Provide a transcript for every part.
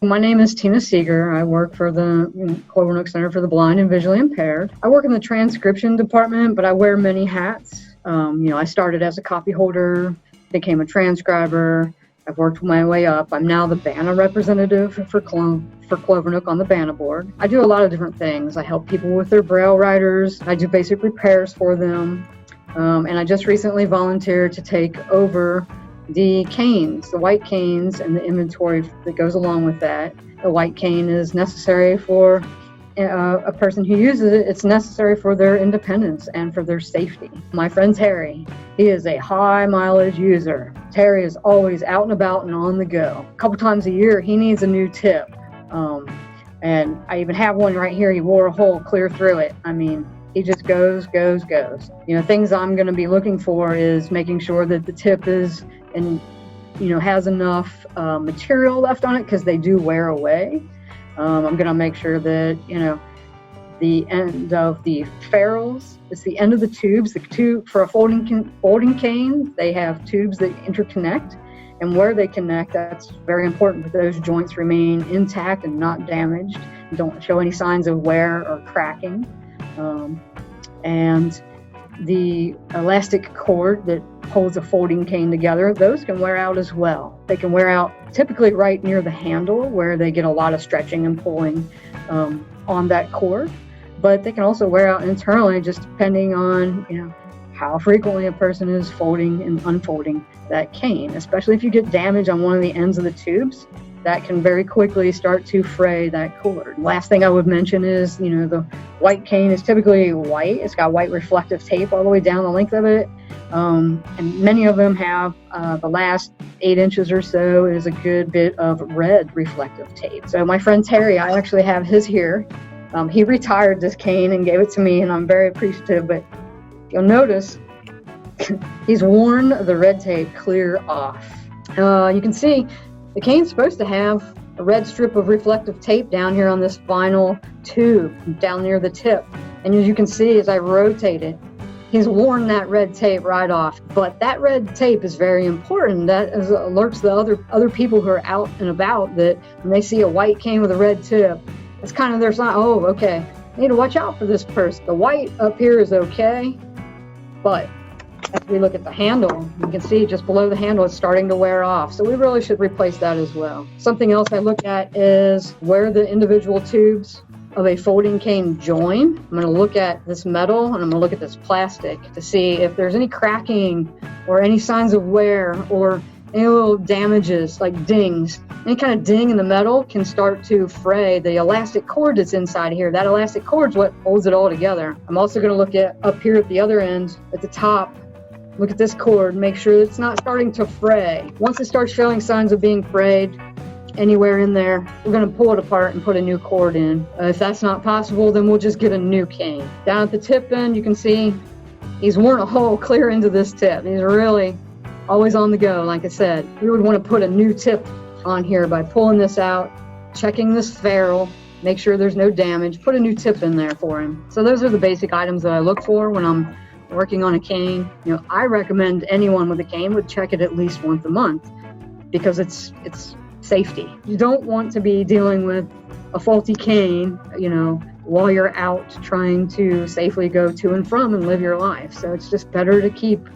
My name is Tina Seeger. I work for the Clovernook Center for the Blind and Visually Impaired. I work in the transcription department, but I wear many hats. I started as a copy holder, became a transcriber. I've worked my way up. I'm now the BANA representative for Clovernook on the BANA board. I do a lot of different things. I help people with their braille writers. I do basic repairs for them. And I just recently volunteered to take over the canes, the white canes, and the inventory that goes along with that. The white cane is necessary for a person who uses it. It's necessary for their independence and for their safety. My friend Terry, he is a high mileage user. Terry is always out and about and on the go. A couple times a year, he needs a new tip. And I even have one right here. He wore a hole clear through it. I mean, he just goes. Things I'm going to be looking for is making sure that the tip is has enough material left on it, because they do wear away. I'm going to make sure that, the end of the ferrules, it's the end of the tubes. The tube for a folding cane, they have tubes that interconnect, and where they connect, that's very important that those joints remain intact and not damaged, don't show any signs of wear or cracking. And the elastic cord that holds a folding cane together, those can wear out as well. They can wear out typically right near the handle, where they get a lot of stretching and pulling on that cord, but they can also wear out internally, just depending on how frequently a person is folding and unfolding that cane. Especially if you get damage on one of the ends of the tubes, that can very quickly start to fray that cord. Last thing I would mention is, the white cane is typically white. It's got white reflective tape all the way down the length of it. And many of them have the last 8 inches or so is a good bit of red reflective tape. So my friend Terry, I actually have his here. He retired this cane and gave it to me, and I'm very appreciative, but you'll notice he's worn the red tape clear off. You can see the cane's supposed to have a red strip of reflective tape down here on this vinyl tube down near the tip. And as you can see, as I rotate it, he's worn that red tape right off. But that red tape is very important. That alerts the other people who are out and about that when they see a white cane with a red tip, it's kind of their sign, oh, okay, I need to watch out for this person. The white up here is okay, but as we look at the handle, you can see just below the handle it's starting to wear off. So we really should replace that as well. Something else I look at is where the individual tubes of a folding cane join. I'm going to look at this metal and I'm going to look at this plastic to see if there's any cracking or any signs of wear or any little damages like dings. Any kind of ding in the metal can start to fray the elastic cord that's inside here. That elastic cord is what holds it all together. I'm also going to look at up here at the other end, at the top. Look at this cord, make sure it's not starting to fray. Once it starts showing signs of being frayed anywhere in there, we're going to pull it apart and put a new cord in. If that's not possible, then we'll just get a new cane. Down at the tip end, you can see he's worn a hole clear into this tip. He's really always on the go, like I said. We would want to put a new tip on here by pulling this out, checking this ferrule, make sure there's no damage, put a new tip in there for him. So those are the basic items that I look for when I'm working on a cane. I recommend anyone with a cane would check it at least once a month, because it's safety. You don't want to be dealing with a faulty cane, while you're out trying to safely go to and from and live your life. So it's just better to keep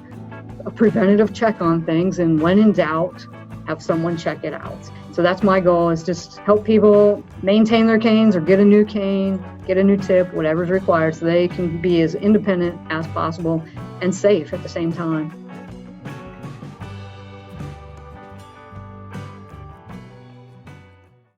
a preventative check on things, and when in doubt, have someone check it out. So that's my goal, is just help people maintain their canes or get a new cane, get a new tip, whatever's required, so they can be as independent as possible and safe at the same time.